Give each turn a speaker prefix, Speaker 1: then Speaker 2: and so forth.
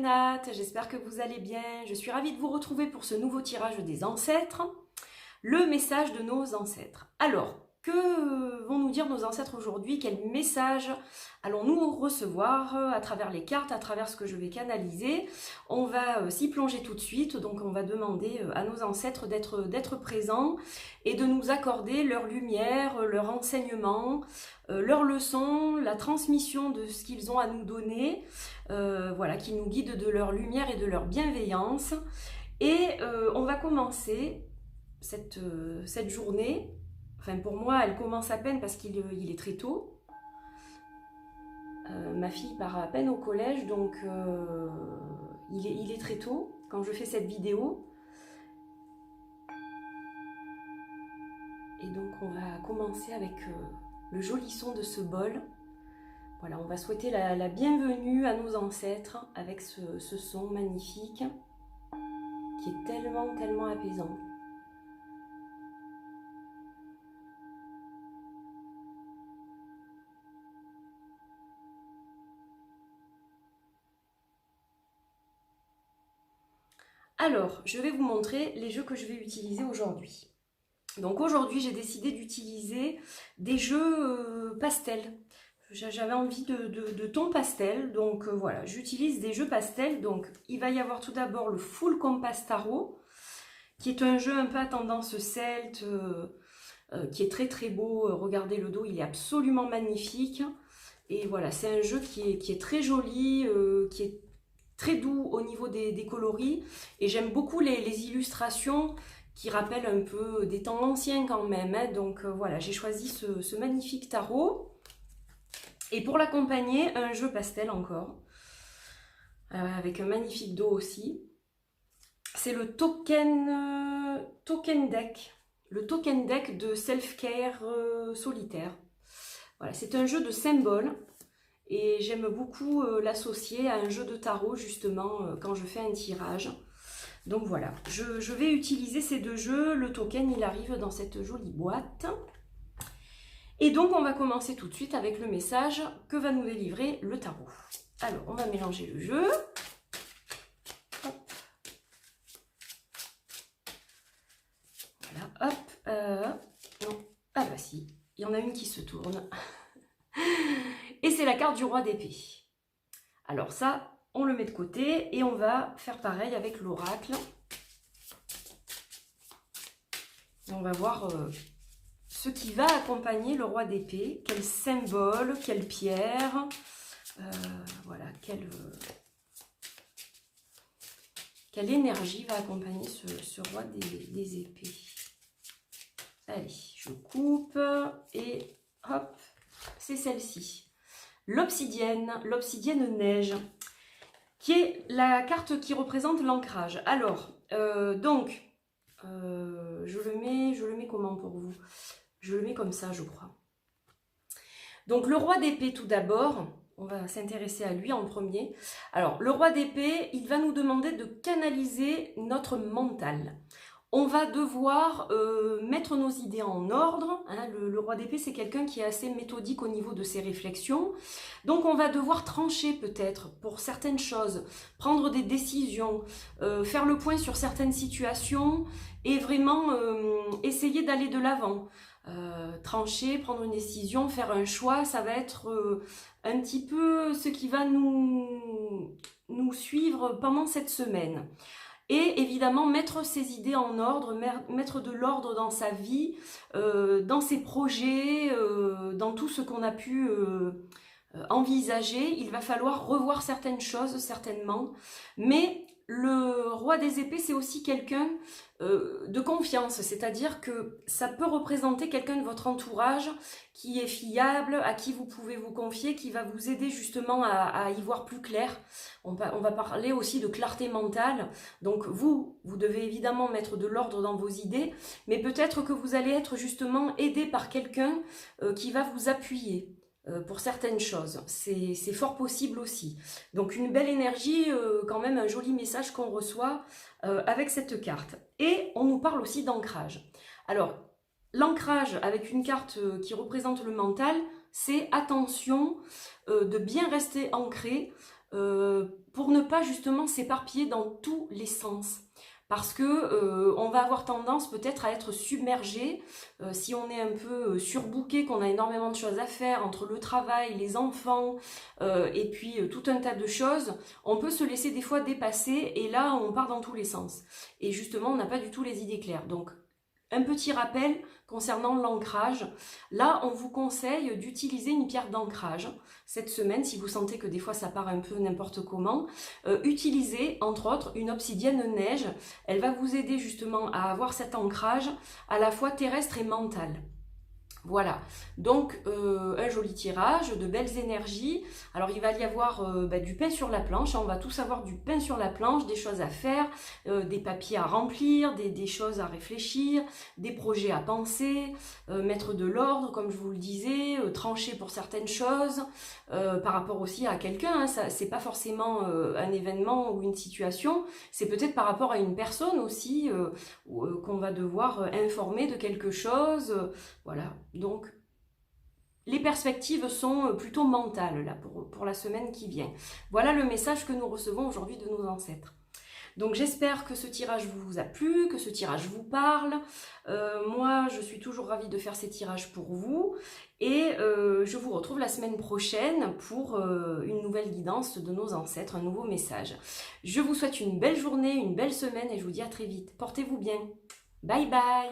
Speaker 1: Nat, j'espère que vous allez bien. Je suis ravie de vous retrouver pour ce nouveau tirage des ancêtres, le message de nos ancêtres. Alors, que vont nous dire nos ancêtres aujourd'hui? Quel message allons-nous recevoir à travers les cartes, à travers ce que je vais canaliser? On va s'y plonger tout de suite, donc on va demander à nos ancêtres d'être présents et de nous accorder leur lumière, leur enseignement, leurs leçons, la transmission de ce qu'ils ont à nous donner, voilà, qui nous guident de leur lumière et de leur bienveillance. Et on va commencer cette journée. Enfin, pour moi, elle commence à peine parce qu'il est très tôt. Ma fille part à peine au collège, donc il est très tôt quand je fais cette vidéo. Et donc, on va commencer avec le joli son de ce bol. Voilà, on va souhaiter la bienvenue à nos ancêtres avec ce son magnifique qui est tellement, tellement apaisant. Alors, je vais vous montrer les jeux que je vais utiliser aujourd'hui. Donc aujourd'hui, j'ai décidé d'utiliser des jeux pastels. J'avais envie de tons pastel, donc voilà, j'utilise des jeux pastels. Donc il va y avoir tout d'abord le Full Compass Tarot, qui est un jeu un peu à tendance celte, qui est très très beau. Regardez le dos, il est absolument magnifique. Et voilà, c'est un jeu qui est très joli, qui est très doux au niveau des coloris, et j'aime beaucoup les illustrations qui rappellent un peu des temps anciens quand même, hein. Donc voilà, j'ai choisi ce magnifique tarot, et pour l'accompagner, un jeu pastel encore, avec un magnifique dos aussi. C'est le token deck, le token deck de Self-Care Solitaire. Voilà, c'est un jeu de symboles. Et j'aime beaucoup l'associer à un jeu de tarot, justement, quand je fais un tirage. Donc voilà, je vais utiliser ces deux jeux. Le token, il arrive dans cette jolie boîte. Et donc, on va commencer tout de suite avec le message que va nous délivrer le tarot. Alors, on va mélanger le jeu. Hop. Voilà, hop. Non, ah bah si, il y en a une qui se tourne. Et c'est la carte du roi d'épée. Alors ça, on le met de côté et on va faire pareil avec l'oracle. On va voir ce qui va accompagner le roi d'épée. Quel symbole, quelle pierre, voilà, quelle énergie va accompagner ce roi des épées. Allez, je coupe et hop, c'est celle-ci. L'obsidienne neige, qui est la carte qui représente l'ancrage. Alors, je le mets comment pour vous? Je le mets comme ça, je crois. Donc, le roi d'épée, tout d'abord, on va s'intéresser à lui en premier. Alors, le roi d'épée, il va nous demander de canaliser notre mental. On va devoir mettre nos idées en ordre, hein. Le roi d'épée, c'est quelqu'un qui est assez méthodique au niveau de ses réflexions. Donc, on va devoir trancher peut-être pour certaines choses, prendre des décisions, faire le point sur certaines situations et vraiment essayer d'aller de l'avant. Trancher, prendre une décision, faire un choix, ça va être un petit peu ce qui va nous suivre pendant cette semaine. Et évidemment, mettre ses idées en ordre, mettre de l'ordre dans sa vie, dans ses projets, dans tout ce qu'on a pu envisager. Il va falloir revoir certaines choses, certainement. Mais le roi des épées, c'est aussi quelqu'un de confiance. C'est-à-dire que ça peut représenter quelqu'un de votre entourage qui est fiable, à qui vous pouvez vous confier, qui va vous aider justement à y voir plus clair. On va parler aussi de clarté mentale. Donc vous devez évidemment mettre de l'ordre dans vos idées, mais peut-être que vous allez être justement aidé par quelqu'un qui va vous appuyer pour certaines choses. C'est fort possible aussi. Donc une belle énergie, quand même un joli message qu'on reçoit avec cette carte. Et on nous parle aussi d'ancrage. Alors, l'ancrage avec une carte qui représente le mental, c'est attention de bien rester ancré. pour ne pas justement s'éparpiller dans tous les sens. Parce que on va avoir tendance peut-être à être submergé si on est un peu surbooké, qu'on a énormément de choses à faire entre le travail, les enfants et puis tout un tas de choses. On peut se laisser des fois dépasser et là on part dans tous les sens. Et justement on n'a pas du tout les idées claires. Donc un petit rappel concernant l'ancrage. Là, on vous conseille d'utiliser une pierre d'ancrage. Cette semaine, si vous sentez que des fois ça part un peu n'importe comment, utilisez entre autres une obsidienne neige. Elle va vous aider justement à avoir cet ancrage à la fois terrestre et mental. Voilà, donc un joli tirage, de belles énergies. Alors il va y avoir du pain sur la planche, on va tous avoir du pain sur la planche, des choses à faire, des papiers à remplir, des choses à réfléchir, des projets à penser, mettre de l'ordre comme je vous le disais, trancher pour certaines choses, par rapport aussi à quelqu'un, hein, c'est pas forcément un événement ou une situation, c'est peut-être par rapport à une personne aussi qu'on va devoir informer de quelque chose, voilà. Donc, les perspectives sont plutôt mentales là, pour la semaine qui vient. Voilà le message que nous recevons aujourd'hui de nos ancêtres. Donc j'espère que ce tirage vous a plu, que ce tirage vous parle. Moi, je suis toujours ravie de faire ces tirages pour vous. Et je vous retrouve la semaine prochaine pour une nouvelle guidance de nos ancêtres, un nouveau message. Je vous souhaite une belle journée, une belle semaine et je vous dis à très vite. Portez-vous bien. Bye bye.